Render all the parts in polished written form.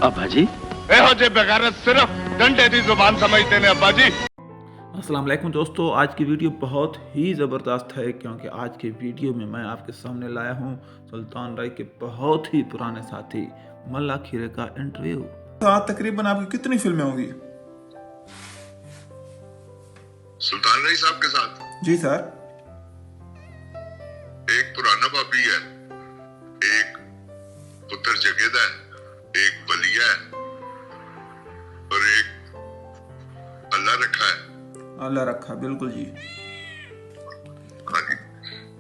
अब्बा जी बगैरत सिर्फ डंडे दी जुबान समझते ने अब्बा जी। अस्सलाम वालेकुम दोस्तों, आज की वीडियो बहुत ही ज़बरदस्त है क्योंकि आज के वीडियो में मैं आपके सामने लाया हूँ सुल्तान राय के बहुत ही पुराने साथी मल्ला खीरे का इंटरव्यू। तकरीबन आपकी कितनी फिल्में होंगी? सुल्तान राय साहब के साथ जी सर। एक पुराना बाबी है, एक पुत्र जगेदा है, एक बलिया है और एक अल्लाह रखा है। अल्लाह रखा, बिल्कुल जी। हाँ जी,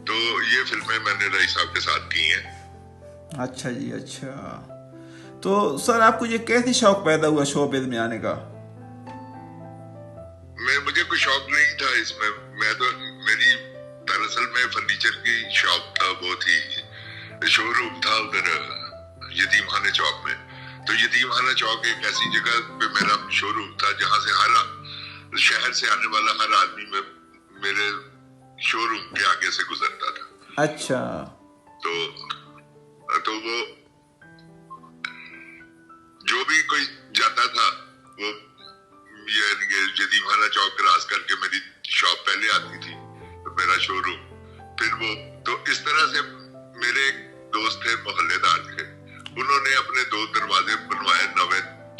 तो ये फिल्में मैंने राय साहब के साथ की हैं। अच्छा जी, अच्छा। तो सर आपको ये कैसे शौक पैदा हुआ शोबिज़ में आने का? मुझे कोई शौक नहीं था इसमें। मैं तो मेरी दरअसल में फर्नीचर की शॉप था, वो थी, शोरूम था उधर यतीम खाने चौक में। तो यतीम खाना चौक एक ऐसी जगह पे मेरा शोरूम था जहाँ से हर शहर से आने वाला हर आदमी में मेरे शोरूम के आगे से गुजरता था। अच्छा। तो वो जो भी कोई जाता था वो ये यतीम खाना चौक क्रॉस करके मेरी शॉप पहले आती थी, तो मेरा शोरूम, फिर वो, तो इस तरह से मेरे एक दोस्त थे, मोहल्लेदार थे, उन्होंने अपने 2 दरवाजे बनवाए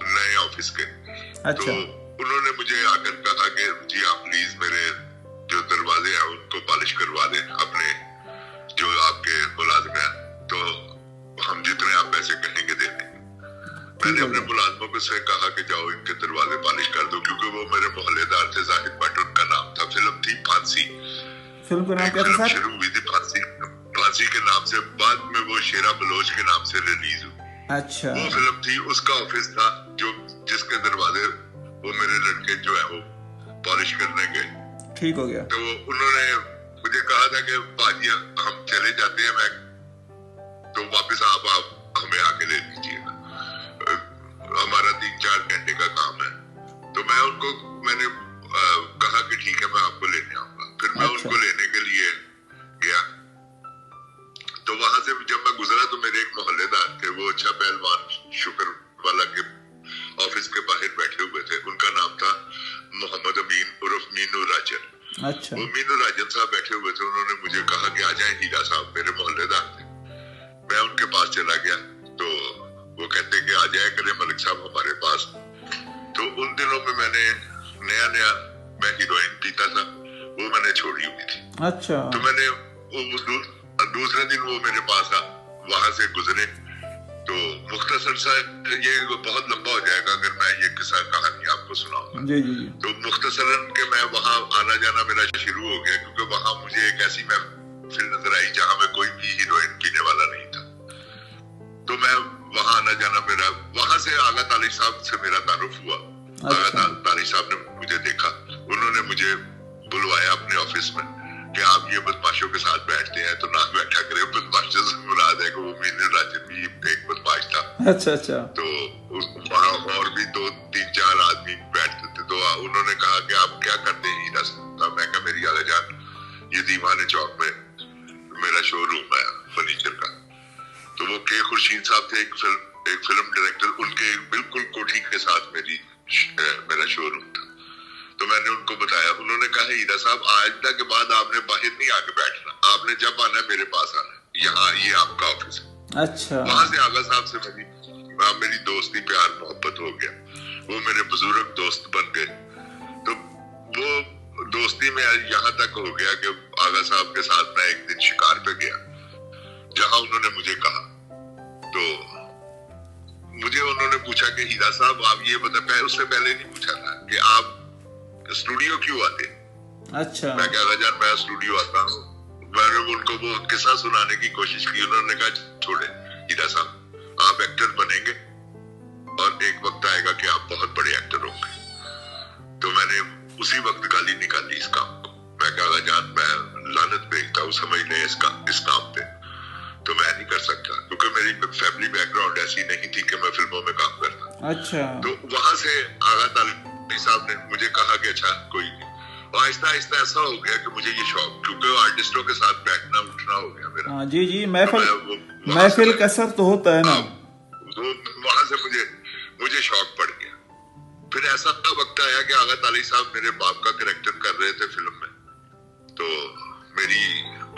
नए ऑफिस के। अच्छा। तो उन्होंने मुझे आकर कहा कि जी आप प्लीज मेरे जो दरवाजे हैं उनको पॉलिश करवा दें, अपने जो आपके मुलाजिम हैं, तो हम जितने आप पैसे कहेंगे दे दें। मैंने अपने मुलाजिमों को से कहा कि जाओ इनके दरवाजे पॉलिश कर दो, क्योंकि वो मेरे मोहल्लेदार थे, जाहिद भट्ट उनका नाम था। फिल्म थी फांसी। फिल्म का नाम क्या था सर? शुरू हुई थी फांसी के नाम से, बाद में वो शेरा बलोच के नाम से रिलीज हुई। अच्छा। वो फिल्म थी, उसका ऑफिस था जो जिसके दरवाजे वो मेरे लड़के जो है वो पॉलिश करने गए। ठीक हो गया। तो उन्होंने मुझे कहा था कि भाजी हम चले जाते हैं, मैं तो वापस आप हमें आके ले लीजिएगा, हमारा 3-4 घंटे का काम है। तो मैंने कहा कि ठीक है मैं आपको लेने आऊंगा। फिर मैं उनको लेने के लिए गया, तो वहां से जब मैं गुजरा तो मेरे एक मोहल्लेदार थे, वो अच्छा पहलवान शुक्र वाला के ऑफिस के बाहर बैठे हुए थे। उनका नाम था मोहम्मद अमीन उर्फ मीनू राजन। अच्छा। वो मीनू राजन साहब बैठे हुए थे, उन्होंने मुझे कहा कि आ जाएं हीरा साहब, मेरे मोहल्लेदार थे। मैं उनके पास चला गया तो वो कहते कि आ जाए करें मलिक साहब हमारे पास। तो उन दिनों में मैंने नया मैं हीरोइन पीता था, वो मैंने छोड़ी हुई थी। अच्छा। तो मैंने दूसरे दिन वो मेरे पास वहां से गुजरे। तो मुख्तसर सा ये बहुत लंबा हो जाएगा अगर मैं ये किस्सा कहानी आपको सुनाऊंगा। जी जी जी। तो मुख्तसरन के मैं वहां आना जाना मेरा शुरू हो गया, क्योंकि वहां मुझे एक ऐसी महफिल नजर आई जहां में कोई भी हीरोइन पीने वाला नहीं था। तो मैं वहां आना जाना मेरा, वहां से आगा तालिब साहब से मेरा तारुफ हुआ। आगा तालिब साहब ने मुझे देखा, उन्होंने मुझे बुलवाया अपने ऑफिस में कि आप ये बदमाशों के साथ बैठते हैं तो ना बैठा करें। बदमाशों से मुराद है कि वो मीनू राजन भी एक बदमाश था। अच्छा अच्छा। तो वहाँ और भी 2-3-4 आदमी बैठते थे। तो उन्होंने कहा कि आप क्या करते हैं हीरा साहब? मैं कहा मेरी आला जान यतीम खाने चौक में मेरा शोरूम है फर्नीचर का। तो वो के खुर्शीद साहब थे, एक फिल्म डायरेक्टर, उनके बिल्कुल कोठी के साथ मेरा शोरूम था। तो मैंने उनको बताया, उन्होंने कहा हीरा साहब आइंदा के बाद आपने बाहर नहीं आके बैठना, आपने जब आना है मेरे पास आना है, यहाँ ये आपका ऑफिस है। अच्छा। वहां से आगा साहब से मेरी दोस्ती प्यार मोहब्बत हो गया, वो मेरे बुजुर्ग दोस्त बन गए। तो वो दोस्ती में यहाँ तक हो गया कि आगा साहब के साथ मैं एक दिन शिकार पे गया, जहां उन्होंने मुझे कहा, तो मुझे उन्होंने पूछा कि हीरा साहब आप ये बता, उससे पहले नहीं पूछा था कि आप स्टूडियो क्यों आते? अच्छा। मैं कहा जान मैं स्टूडियो आता हूँ। मैंने उनको वो किस्सा सुनाने की कोशिश की, उन्होंने कहा छोड़े हीरा साहब, आप एक्टर बनेंगे और एक वक्त आएगा कि आप बहुत बड़े एक्टर होंगे। तो मैंने उसी वक्त गाली निकाली इस काम को। मैं कहा जान मैं लानत भेजता हूँ, समझ लें इस काम पे तो मैं नहीं कर सकता, क्योंकि मेरी फैमिली बैकग्राउंड ऐसी नहीं थी कि मैं फिल्मों में काम करता। अच्छा। तो वहां से आगा तालिब साहब ने मुझे कहा कि अच्छा कोई नहीं। आहिस्ता आहिस्ता ऐसा हो गया कि मुझे ये शौक, क्योंकि आर्टिस्टों के साथ बैठना उठना हो गया मेरा। हाँ जी जी, महफिल कसर तो होता है ना। तो वहां से मुझे मुझे शौक पड़ गया। फिर ऐसा वक्त आया कि आगा ताली साहब मेरे बाप का कैरेक्टर कर रहे थे फिल्म में, तो मेरी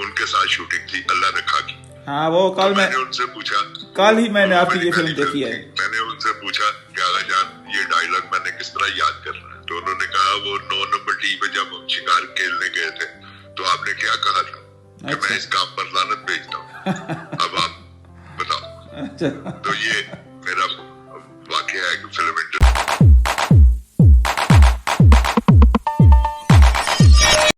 उनके साथ शूटिंग थी अल्लाह ने खा की। हाँ वो कल तो मैंने उनसे पूछा, कल ही मैंने आपकी ये फिल्म देखी है। मैंने उनसे पूछा कि आगा जान ये डायलॉग मैंने किस तरह याद करना है, तो उन्होंने कहा वो 9 नंबर टी पे जब हम शिकार खेलने गए थे तो आपने क्या कहा था कि मैं इस काम पर लानत भेजता हूँ, अब आप बताओ। तो ये